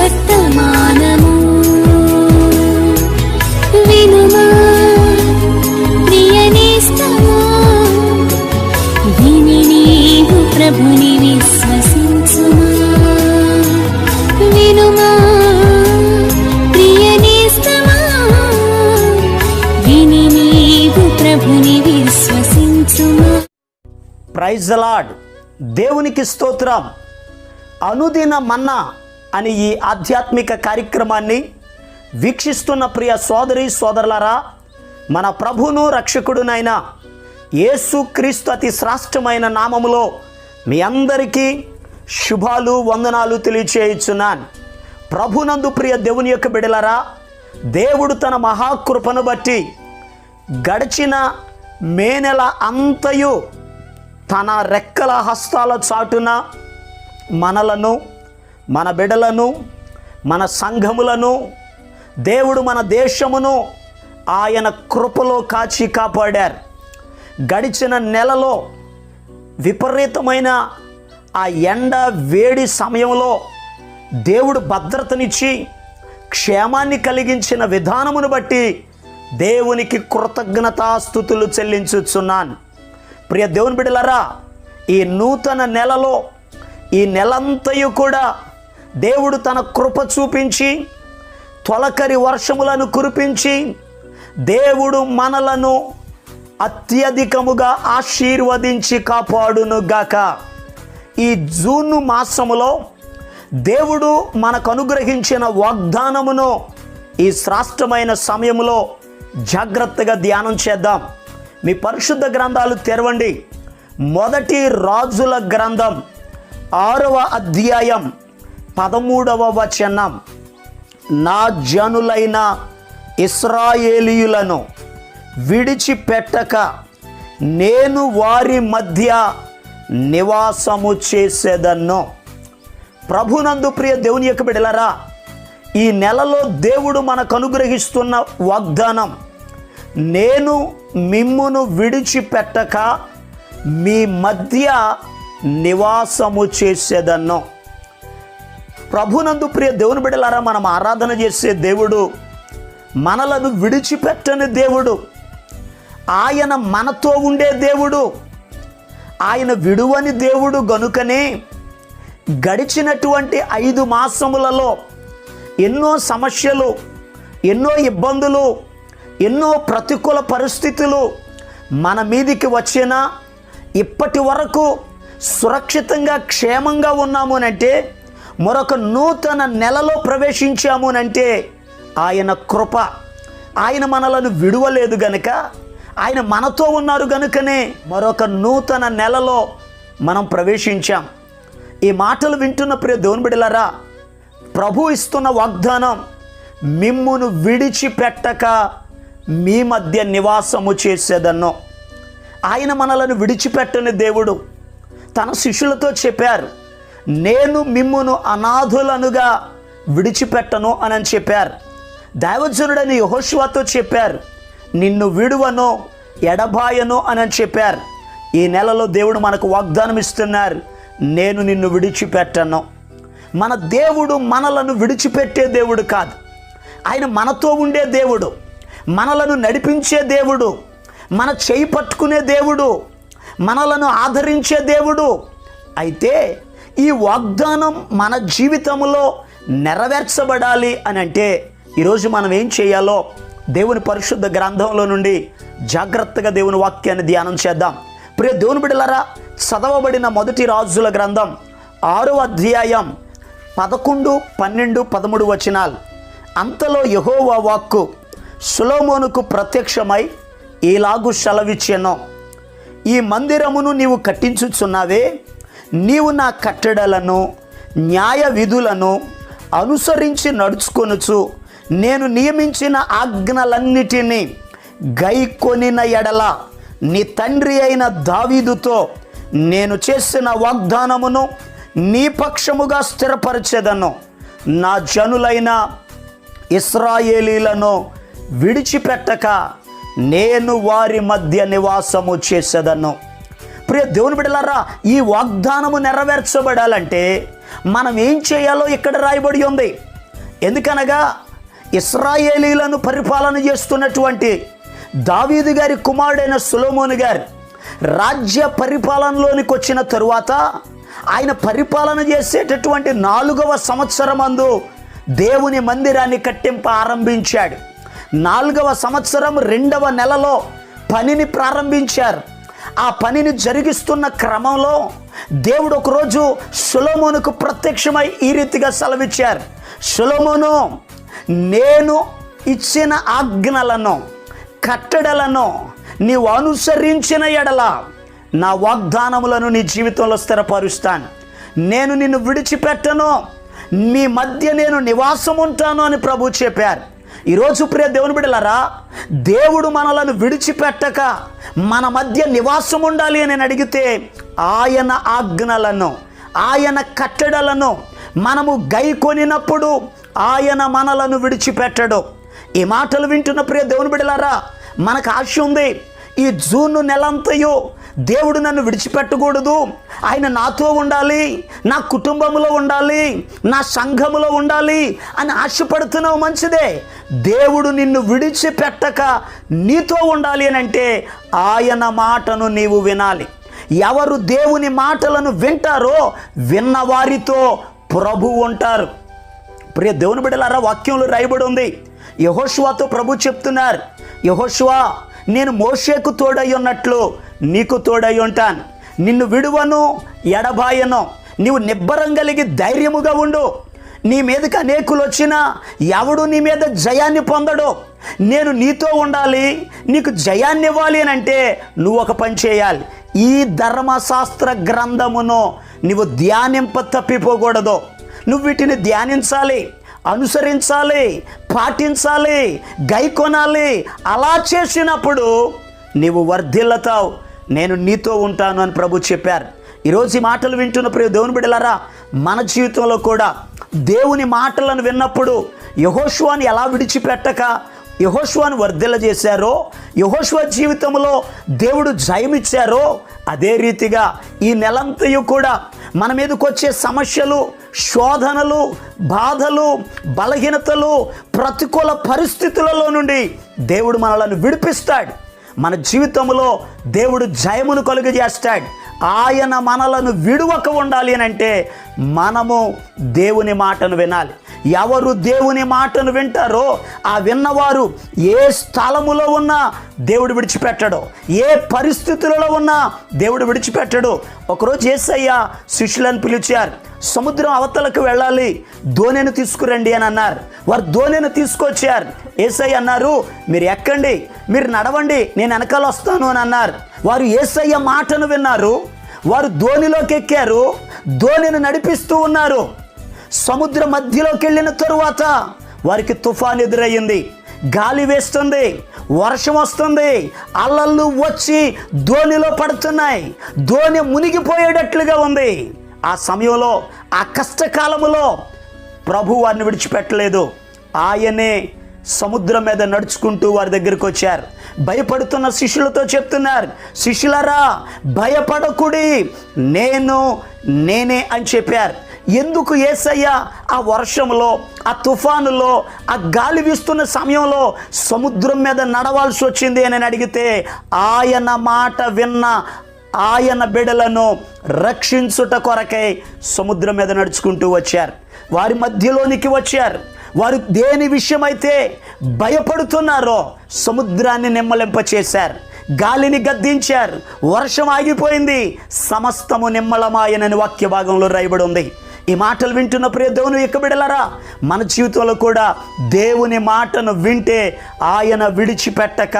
వర్తమానము వినుమా ప్రియ నేస్తమా, విని నీవు ప్రభుని విశ్వసించుమా. వినుమా ప్రియ నేస్తమా, విని నీవు ప్రభుని విశ్వసించుమా. Praise the lord. దేవునికి స్తోత్రం. అనుదిన మన్నా అని ఈ ఆధ్యాత్మిక కార్యక్రమాన్ని వీక్షిస్తున్న ప్రియ సోదరి సోదరులారా, మన ప్రభువును రక్షకుడునైన యేసుక్రీస్తు అతి శ్రేష్టమైన నామములో మీ అందరికీ శుభాలు వందనాలు తెలియచేయుచున్నాను. ప్రభునందు ప్రియ దేవుని యొక్క బిడ్డలారా, దేవుడు తన మహాకృపను బట్టి గడిచిన మే నెల అంతయు తన రెక్కల హస్తాల చాటున మనలను, మన బిడ్డలను, మన సంఘములను, దేవుడు మన దేశమును ఆయన కృపలో కాచి కాపాడారు. గడిచిన నెలలో విపరీతమైన ఆ ఎండ వేడి సమయంలో దేవుడు భద్రతనిచ్చి క్షేమాన్ని కలిగించిన విధానమును బట్టి దేవునికి కృతజ్ఞతాస్తుతులు చెల్లించుచున్నాను. ప్రియ దేవుని బిడ్డలారా, ఈ నూతన నెలలో ఈ నెలంతయు కూడా దేవుడు తన కృప చూపించి తొలకరి వర్షములను కురిపించి దేవుడు మనలను అత్యధికముగా ఆశీర్వదించి కాపాడునుగాక. ఈ జూన్ మాసములో దేవుడు మనకు అనుగ్రహించిన వాగ్దానమును ఈ శ్రేష్టమైన సమయంలో జాగ్రత్తగా ధ్యానం చేద్దాం. మీ పరిశుద్ధ గ్రంథాలు తెరవండి. మొదటి రాజుల గ్రంథం 6వ అధ్యాయం 13వ వచనం. నా జనులైన ఇశ్రాయేలీయులను విడిచిపెట్టక నేను వారి మధ్య నివాసము చేసేదను. ప్రభునందు ప్రియ దేవుని యొక్క బిడ్డలారా, ఈ నెలలో దేవుడు మనకు అనుగ్రహిస్తున్న వాగ్దానం, నేను మిమ్మును విడిచిపెట్టక మీ మధ్య నివాసము చేసేదను. ప్రభునందు ప్రియ దేవుని బిడ్డలారా, మనం ఆరాధన చేసే దేవుడు మనలను విడిచిపెట్టని దేవుడు. ఆయన మనతో ఉండే దేవుడు. ఆయన విడువని దేవుడు గనుకనే గడిచినటువంటి 5 మాసములలో ఎన్నో సమస్యలు, ఎన్నో ఇబ్బందులు, ఎన్నో ప్రతికూల పరిస్థితులు మన మీదికి వచ్చినా ఇప్పటి వరకు సురక్షితంగా క్షేమంగా ఉన్నాము అంటే, మరొక నూతన నెలలో ప్రవేశించాము అంటే ఆయన కృప. ఆయన మనలను విడువలేదు గనుక, ఆయన మనతో ఉన్నారు గనుకనే మరొక నూతన నెలలో మనం ప్రవేశించాం. ఈ మాటలు వింటున్న ప్రియ దేవుని బిడ్డలారా, ప్రభు ఇస్తున్న వాగ్దానం, మిమ్మును విడిచిపెట్టక మీ మధ్య నివాసము చేసేదను. ఆయన మనలను విడిచిపెట్టని దేవుడు. తన శిష్యులతో చెప్పారు, నేను మిమ్మును అనాథులనుగా విడిచిపెట్టను అని చెప్పారు. దైవజనుడని యెహోషువతో చెప్పారు, నిన్ను విడువను ఎడబాయను అని చెప్పారు. ఈ నెలలో దేవుడు మనకు వాగ్దానం ఇస్తున్నారు, నేను నిన్ను విడిచిపెట్టను. మన దేవుడు మనలను విడిచిపెట్టే దేవుడు కాదు. ఆయన మనతో ఉండే దేవుడు, మనలను నడిపించే దేవుడు, మన చేయి పట్టుకునే దేవుడు, మనలను ఆదరించే దేవుడు. అయితే ఈ వాగ్దానం మన జీవితంలో నెరవేర్చబడాలి అని అంటే ఈరోజు మనం ఏం చేయాలో దేవుని పరిశుద్ధ గ్రంథంలో నుండి జాగ్రత్తగా దేవుని వాక్యాన్ని ధ్యానం చేద్దాం. ప్రియ దేవుని బిడ్డలారా, చదవబడిన మొదటి రాజుల గ్రంథం 6వ అధ్యాయం 11, 12, 13 వచనాలు. అంతలో యెహోవా వాక్కు సొలొమోనుకు ప్రత్యక్షమై ఇలాగు సెలవిచ్చెను, ఈ మందిరమును నీవు కట్టించుచున్నావే, నీవు నా కట్టడలను న్యాయ విధులను అనుసరించి నడుచుకొనుచు నేను నియమించిన ఆజ్ఞలన్నిటినీ గైకొనిన ఎడల నీ తండ్రి అయిన దావీదుతో నేను చేసిన వాగ్దానమును నీ పక్షముగా స్థిరపరచెదను. నా జనులైన ఇశ్రాయేలీలను విడిచిపెట్టక నేను వారి మధ్య నివాసము చేసేదను. ప్రియ దేవుని బిడ్డలారా, ఈ వాగ్దానము నెరవేర్చబడాలంటే మనం ఏం చేయాలో ఇక్కడ రాయబడి ఉంది. ఎందుకనగా ఇశ్రాయేలీలను పరిపాలన చేస్తున్నటువంటి దావీదు గారి కుమారుడైన సొలొమోను గారు రాజ్య పరిపాలనలోనికి వచ్చిన తరువాత ఆయన పరిపాలన చేసేటటువంటి 4వ సంవత్సరమందు దేవుని మందిరాన్ని కట్టింప ఆరంభించాడు. 4వ సంవత్సరం 2వ నెలలో పనిని ప్రారంభించారు. ఆ పనిని జరిగిస్తున్న క్రమంలో దేవుడు ఒకరోజు సొలొమోనుకు ప్రత్యక్షమై ఈ రీతిగా సెలవిచ్చారు. సొలొమోను, నేను ఇచ్చిన ఆజ్ఞలను కట్టడలను నీవు అనుసరించిన ఎడల నా వాగ్దానములను నీ జీవితంలో స్థిరపరుస్తాను. నేను నిన్ను విడిచిపెట్టను, మీ మధ్య నేను నివాసం ఉంటాను అని ప్రభు చెప్పారు. ఈరోజు ప్రియ దేవుని బిడ్డలారా, దేవుడు మనలను విడిచిపెట్టక మన మధ్య నివాసం ఉండాలి అని అడిగితే ఆయన ఆజ్ఞలను ఆయన కట్టడలను మనము గైకొనినప్పుడు ఆయన మనలను విడిచిపెట్టడు. ఈ మాటలు వింటున్న ప్రియ దేవుని బిడ్డలారా, మనకు ఆశ ఉంది. ఈ జూన్ నెలంతయు దేవుడు నన్ను విడిచిపెట్టకూడదు, ఆయన నాతో ఉండాలి, నా కుటుంబంలో ఉండాలి, నా సంఘములో ఉండాలి అని ఆశపడుతున్నావు. మంచిదే. దేవుడు నిన్ను విడిచిపెట్టక నీతో ఉండాలి అని అంటే ఆయన మాటను నీవు వినాలి. ఎవరు దేవుని మాటలను వింటారో విన్నవారితో ప్రభు ఉంటారు. ప్రియ దేవుని బిడ్డలారా, వాక్యంలో రాయబడి ఉంది. యెహోషువతో ప్రభు చెప్తున్నారు, యెహోషువా, నేను మోషేకు తోడై ఉన్నట్లు నీకు తోడై ఉంటాను, నిన్ను విడువను ఎడబాయను, నీవు నిబ్బరం కలిగి ధైర్యముగా ఉండు. నీ మీదకి అనేకులు వచ్చినా ఎవడు నీ మీద జయాన్ని పొందడు. నేను నీతో ఉండాలి, నీకు జయాన్ని ఇవ్వాలి అని అంటే నువ్వు ఒక పని చేయాలి. ఈ ధర్మశాస్త్ర గ్రంథమును నువ్వు ధ్యానింప తప్పిపోకూడదు. నువ్వు వీటిని ధ్యానించాలి, అనుసరించాలి, పాటించాలి, గైకొనాలి. అలా చేసినప్పుడు నీవు వర్ధిల్లుతావు, నేను నీతో ఉంటాను అని ప్రభు చెప్పారు. ఈరోజు ఈ మాటలు వింటున్న ప్రియ దేవుని బిడ్డలారా, మన జీవితంలో కూడా దేవుని మాటలను విన్నప్పుడు యెహోషువను ఎలా విడిచిపెట్టక యెహోషువను వర్ధిల్ల చేశారో, యెహోషువ జీవితంలో దేవుడు జయమిచ్చారో, అదే రీతిగా ఈ నెలంతయు కూడా మన మీదకి వచ్చే సమస్యలు, శోధనలు, బాధలు, బలహీనతలు, ప్రతికూల పరిస్థితులలో నుండి దేవుడు మనలను విడిపిస్తాడు. మన జీవితంలో దేవుడు జయమును కలుగజేస్తాడు. ఆయన మనలను విడువక ఉండాలి అని అంటే మనము దేవుని మాటను వినాలి. ఎవరు దేవుని మాటను వింటారో ఆ విన్నవారు ఏ స్థలములో ఉన్నా దేవుడు విడిచిపెట్టడు, ఏ పరిస్థితులలో ఉన్నా దేవుడు విడిచిపెట్టడు. ఒకరోజు యేసయ్య శిష్యులను పిలిచారు. సముద్రం అవతలకు వెళ్ళాలి, దోణిని తీసుకురండి అని అన్నారు. వారు దోణిని తీసుకొచ్చారు. యేసయ్య అన్నారు, మీరు ఎక్కండి, మీరు నడవండి, నేను వెనకాల వస్తాను అని అన్నారు. వారు యేసయ్య మాటను విన్నారు, వారు దోణిలోకి ఎక్కారు, దోణిని నడిపిస్తూ ఉన్నారు. సముద్ర మధ్యలోకి వెళ్ళిన తరువాత వారికి తుఫాన్ ఎదురయ్యింది, గాలి వేస్తుంది, వర్షం వస్తుంది, అలలు వచ్చి దోణిలో పడుతున్నాయి, దోణి మునిగిపోయేటట్లుగా ఉంది. ఆ సమయంలో, ఆ కష్టకాలములో ప్రభు వారిని విడిచిపెట్టలేదు. ఆయనే సముద్రం మీద నడుచుకుంటూ వారి దగ్గరికి వచ్చారు. భయపడుతున్న శిష్యులతో చెప్తున్నారు, శిష్యులారా భయపడకుడి, నేనే అని చెప్పారు. ఎందుకు యేసయ్య ఆ వర్షంలో, ఆ తుఫానులో, ఆ గాలి వీస్తున్న సమయంలో సముద్రం మీద నడవాల్సి వచ్చింది అని అడిగితే, ఆయన మాట విన్న ఆయన బిడ్డలను రక్షించుట కొరకై సముద్రం మీద నడుచుకుంటూ వచ్చారు. వారి మధ్యలోనికి వచ్చారు. వారు దేని విషయమైతే భయపడుతున్నారో సముద్రాన్ని నిమ్మలింపచేశారు, గాలిని గద్దించారు, వర్షం ఆగిపోయింది, సమస్తము నిమ్మలమాయనని వాక్య భాగంలో రాయబడి ఉంది. ఈ మాటలు వింటున్న ప్రియ దేవుని యొక్క బిడ్డలారా, మన జీవితంలో కూడా దేవుని మాటను వింటే ఆయన విడిచిపెట్టక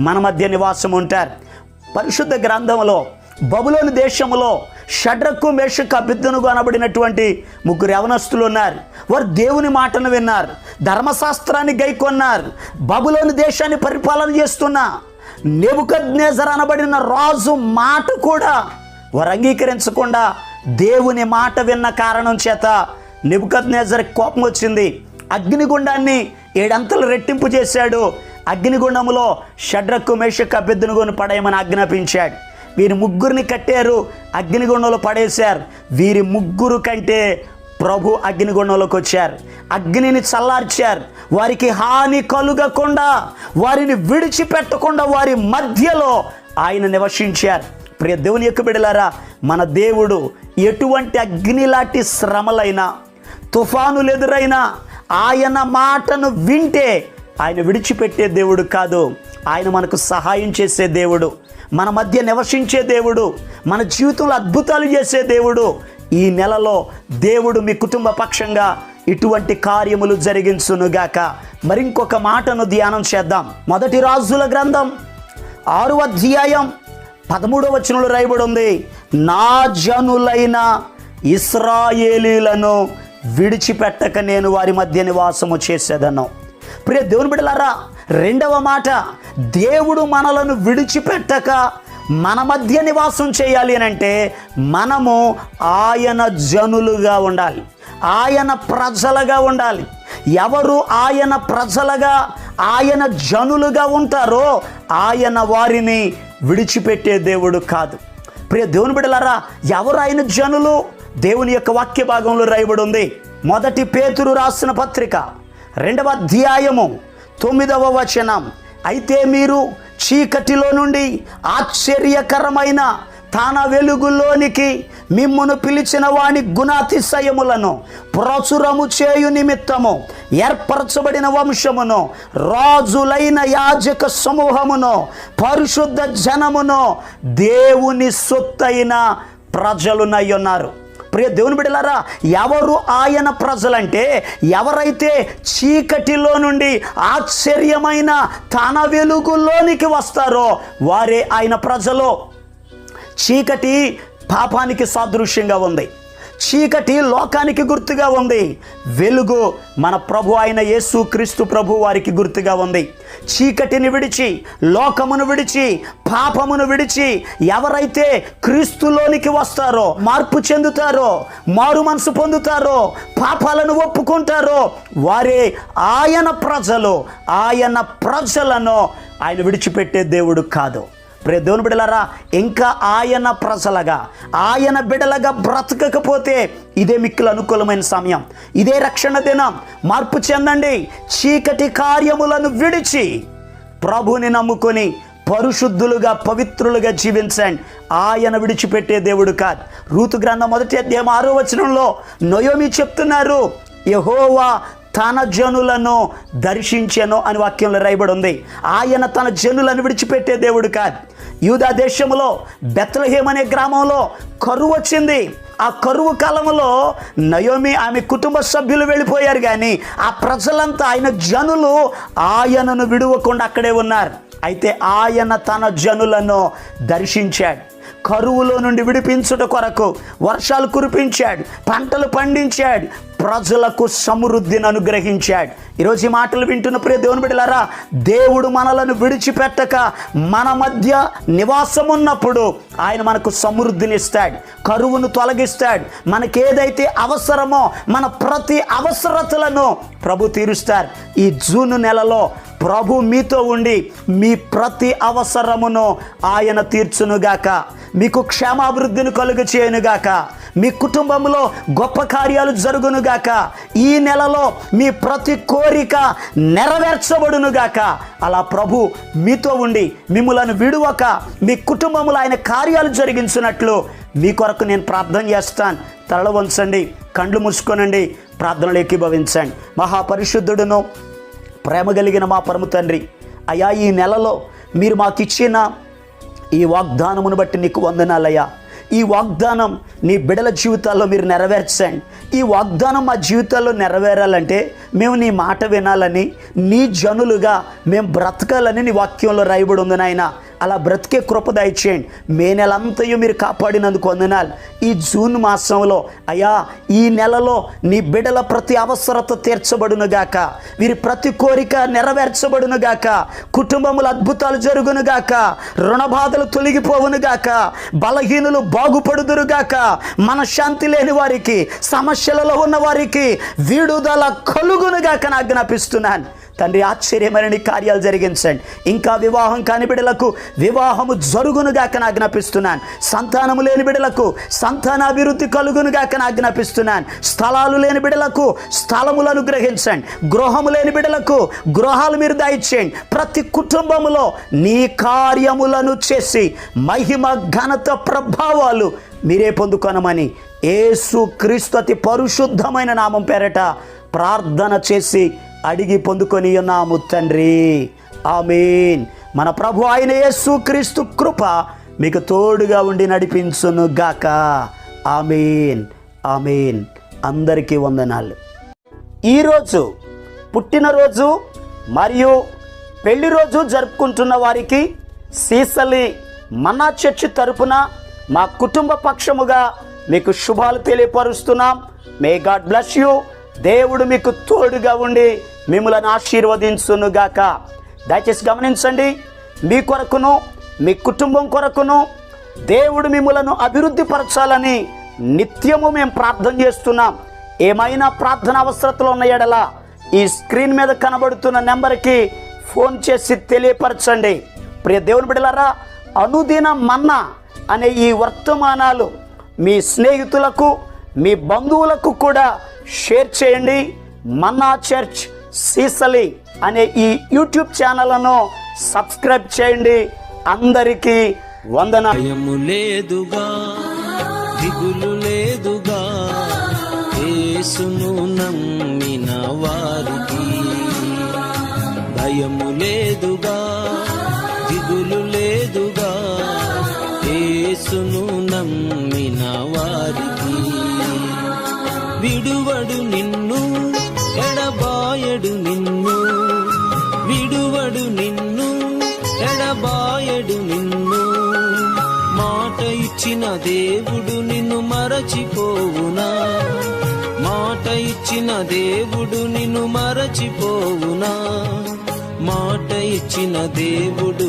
మన మధ్య నివాసం ఉంటారు. పరిశుద్ధ గ్రంథంలో బబులోను దేశంలో షడ్రకు, మేషకు, అబేద్నెగో అనబడినటువంటి 3 యవనస్తులు ఉన్నారు. వారు దేవుని మాటను విన్నారు, ధర్మశాస్త్రాన్ని గైకొన్నారు. బబులోను దేశాన్ని పరిపాలన చేస్తున్న నెబుకద్నెజర్ అనబడిన రాజు మాట కూడా వారు అంగీకరించకుండా దేవుని మాట విన్న కారణం చేత నెబుకద్నెజర్కి కోపం వచ్చింది. అగ్నిగుండాన్ని 7 అంతలు రెట్టింపు చేశాడు. అగ్నిగుండములో షడ్రకు, మేషకు, అబేద్నెగోను పడేయమని ఆజ్ఞాపించాడు. వీరి 3 కట్టారు, అగ్నిగుండంలో పడేశారు. వీరి 3 కంటే ప్రభు అగ్నిగుండంలోకి వచ్చారు, అగ్నిని చల్లార్చారు, వారికి హాని కలుగకుండా, వారిని విడిచిపెట్టకుండా వారి మధ్యలో ఆయన నివసించారు. ప్రియ దేవుని యొక్క బిడ్డలారా, మన దేవుడు ఎటువంటి అగ్నిలాంటి శ్రమలైనా, తుఫానులు ఎదురైనా ఆయన మాటను వింటే ఆయన విడిచిపెట్టే దేవుడు కాదు. ఆయన మనకు సహాయం చేసే దేవుడు, మన మధ్య నివసించే దేవుడు, మన జీవితంలో అద్భుతాలు చేసే దేవుడు. ఈ నెలలో దేవుడు మీ కుటుంబ పక్షంగా ఇటువంటి కార్యములు జరిగించునుగాక. మరింకొక మాటను ధ్యానం చేద్దాం. మొదటి రాజుల గ్రంథం 6వ అధ్యాయం 13వ వచనంలో రాయబడి ఉంది, నా జనులైన ఇశ్రాయేలీలను విడిచిపెట్టక నేను వారి మధ్య నివాసము చేసేదను. ప్రియ దేవుని బిడ్డలారా, రెండవ మాట, దేవుడు మనలను విడిచిపెట్టక మన మధ్య నివాసం చేయాలి అని అంటే మనము ఆయన జనులుగా ఉండాలి, ఆయన ప్రజలుగా ఉండాలి. ఎవరు ఆయన ప్రజలుగా, ఆయన జనులుగా ఉంటారో ఆయన వారిని విడిచిపెట్టే దేవుడు కాదు. ప్రియ దేవుని బిడ్డలారా, ఎవరు ఆయన జనులు? దేవుని యొక్క వాక్య భాగంలో రాయబడి ఉంది. మొదటి పేతురు రాసిన పత్రిక 2వ అధ్యాయము 9వ వచనం, అయితే మీరు చీకటిలో నుండి ఆశ్చర్యకరమైన తన వెలుగులోనికి మిమ్మును పిలిచిన వాని గుణాతిశయములను ప్రచురము చేయు నిమిత్తము ఏర్పరచబడిన వంశమును, రాజులైన యాజక సమూహమును, పరిశుద్ధ జనమును, దేవుని సొత్తైన ప్రజలునై ఉన్నారు. ప్రియ దేవుని బిడ్డలారా, ఎవరు ఆయన ప్రజలంటే ఎవరైతే చీకటిలో నుండి ఆశ్చర్యమైన తన వెలుగులోనికి వస్తారో వారే ఆయన ప్రజలు. చీకటి పాపానికి సాదృశ్యంగా ఉంది, చీకటి లోకానికి గుర్తుగా ఉంది, వెలుగు మన ప్రభు అయిన యేసు క్రీస్తు ప్రభు వారికి గుర్తుగా ఉంది. చీకటిని విడిచి, లోకమును విడిచి, పాపమును విడిచి ఎవరైతే క్రీస్తులోనికి వస్తారో, మార్పు చెందుతారో, మారు మనసు పొందుతారో, పాపాలను ఒప్పుకుంటారో వారే ఆయన ప్రజలు. ఆయన ప్రజలను ఆయన విడిచిపెట్టే దేవుడు కాదు. ప్రియ దేవుని బిడ్డలారా, ఇంకా ఆయన ప్రజలుగా, ఆయన బిడ్డలుగా బ్రతకకపోతే ఇదే మిక్కులు అనుకూలమైన సమయం, ఇదే రక్షణ దినం. మార్పు చెందండి, చీకటి కార్యములను విడిచి ప్రభుని నమ్ముకొని పరిశుద్ధులుగా, పవిత్రులుగా జీవించండి. ఆయన విడిచిపెట్టే దేవుడు కాదు. రూతు గ్రంథం 1వ అధ్యాయం 6వ వచనంలో నయోమి చెప్తున్నారు, యెహోవా తన జనులను దర్శించెను అని వాక్యంలో రాయబడి ఉంది. ఆయన తన జనులను విడిచిపెట్టే దేవుడు కాదు. యూదా దేశంలో బెత్లెహేమ్ అనే గ్రామంలో కరువు వచ్చింది. ఆ కరువు కాలంలో నయోమి ఆమె కుటుంబ సభ్యులు వెళ్ళిపోయారు, కానీ ఆ ప్రజలంతా, ఆయన జనులు ఆయనను విడువకుండా అక్కడే ఉన్నారు. అయితే ఆయన తన జనులను దర్శించాడు. కరువులో నుండి విడిపించుట కొరకు వర్షాలు కురిపించాడు, పంటలు పండించాడు, ప్రజలకు సమృద్ధిని అనుగ్రహించాడు. ఈరోజు ఈ మాటలు వింటున్న ప్రియ దేవుని బిడ్డలారా, దేవుడు మనలను విడిచిపెట్టక మన మధ్య నివాసం ఉన్నప్పుడు ఆయన మనకు సమృద్ధిని ఇస్తాడు, కరువును తొలగిస్తాడు. మనకేదైతే అవసరమో మన ప్రతి అవసరతలను ప్రభు తీరుస్తాడు. ఈ జూన్ నెలలో ప్రభు మీతో ఉండి మీ ప్రతి అవసరమును ఆయన తీర్చునుగాక, మీకు క్షేమాభివృద్ధిని కలుగ చేయనుగాక, మీ కుటుంబంలో గొప్ప కార్యాలు జరుగునుగాక, ఈ నెలలో మీ ప్రతి కోరిక నెరవేర్చబడునుగాక. అలా ప్రభు మీతో ఉండి మిమ్ములను విడువక మీ కుటుంబంలో ఆయన కార్యాలు జరిగించినట్లు మీ కొరకు నేను ప్రార్థన చేస్తాను. తల వంచండి, కండ్లు మూసుకోనండి, ప్రార్థనలు ఏకీభవించండి. మహాపరిశుద్ధుడును ప్రేమ కలిగిన మా పరమ తండ్రి, అయ్యా ఈ నెలలో మీరు మాకు ఇచ్చిన ఈ వాగ్దానమును బట్టి నీకు వందనాలయ్యా. ఈ వాగ్దానం నీ బిడ్డల జీవితాల్లో మీరు నెరవేర్చండి. ఈ వాగ్దానం మా జీవితాల్లో నెరవేరాలంటే మేము నీ మాట వినాలని, నీ జనులుగా మేము బ్రతకాలని నీ వాక్యంలో రాయబడి ఉంది నాయన. అలా బ్రతికే కృప దయచేయండి. మే నెలంతయు మీరు కాపాడినందుకు వందనాలు. ఈ జూన్ మాసంలో అయ్యా ఈ నెలలో నీ బిడ్డల ప్రతి అవసరత తీర్చబడునుగాక, వీరి ప్రతి కోరిక నెరవేర్చబడునుగాక, కుటుంబముల అద్భుతాలు జరుగునుగాక, రుణబాధలు తొలగిపోవునుగాక, బలహీనులు బాగుపడుదురుగాక, మనశ్శాంతి లేని వారికి, సమస్యలలో ఉన్న వారికి విడుదల కలుగునుగాక ఆజ్ఞాపిస్తున్నాను. తండ్రి ఆశ్చర్యమైన నీ కార్యాలు జరిగించండి. ఇంకా వివాహం కాని బిడ్డలకు వివాహము జరుగునుగాక ఆజ్ఞాపిస్తున్నాను. సంతానము లేని బిడ్డలకు సంతానాభివృద్ధి కలుగునుగాక ఆజ్ఞాపిస్తున్నాను. స్థలాలు లేని బిడ్డలకు స్థలములు అనుగ్రహించండి. గృహము లేని బిడ్డలకు గృహాలు మీరు దయచేయండి. ప్రతి కుటుంబములో నీ కార్యములను చేసి మహిమ ఘనత ప్రభావాలు మీరే పొందుకొనమని యేసు క్రీస్తు అతి పరిశుద్ధమైన నామం పేరట ప్రార్థన చేసి అడిగి పొందుకొని ఉన్నాము తండ్రి. ఆమేన్. మన ప్రభు అయిన యేసు క్రీస్తు కృప మీకు తోడుగా ఉండి నడిపించును గాక. ఆమేన్. ఆమేన్. అందరికీ వందనాలు. ఈరోజు పుట్టినరోజు మరియు పెళ్లి రోజు జరుపుకుంటున్న వారికి సీసలి మన్నా చర్చి తరపున మా కుటుంబ పక్షముగా మీకు శుభాలు తెలియపరుస్తున్నాం. May God bless you. దేవుడు మీకు తోడుగా ఉండి మిమ్మల్ని ఆశీర్వదించునుగాక. దయచేసి గమనించండి, మీ కొరకును మీ కుటుంబం కొరకును దేవుడు మిమ్మలను అభివృద్ధి పరచాలని నిత్యము మేము ప్రార్థన చేస్తున్నాం. ఏమైనా ప్రార్థన అవసరతలు ఉన్న ఎడల ఈ స్క్రీన్ మీద కనబడుతున్న నెంబర్కి ఫోన్ చేసి తెలియపరచండి. ప్రియ దేవుని బిడ్డలారా, అనుదిన మన్నా అనే ఈ వర్తమానాలు మీ స్నేహితులకు మీ బంధువులకు కూడా షేర్ చేయండి. మన్నా చర్చ్ సీసలి అనే ఈ యూట్యూబ్ ఛానల్ను సబ్స్క్రైబ్ చేయండి. అందరికీ వందనాలు. భయము లేదుగా, దిగులు లేదుగా, యేసును నమ్మిన వారికి. భయము లేదుగా, దిగులు లేదుగా, యేసును నమ్మిన వారికి. విడువడు నిన్ను, ఎడబాయడు నిన్ను, విడువడు నిన్ను, ఎడబాయడు నిన్ను. మాట ఇచ్చిన దేవుడు నిన్ను మరచిపోవునా? మాట ఇచ్చిన దేవుడు నిన్ను మరచిపోవునా? మాట ఇచ్చిన దేవుడు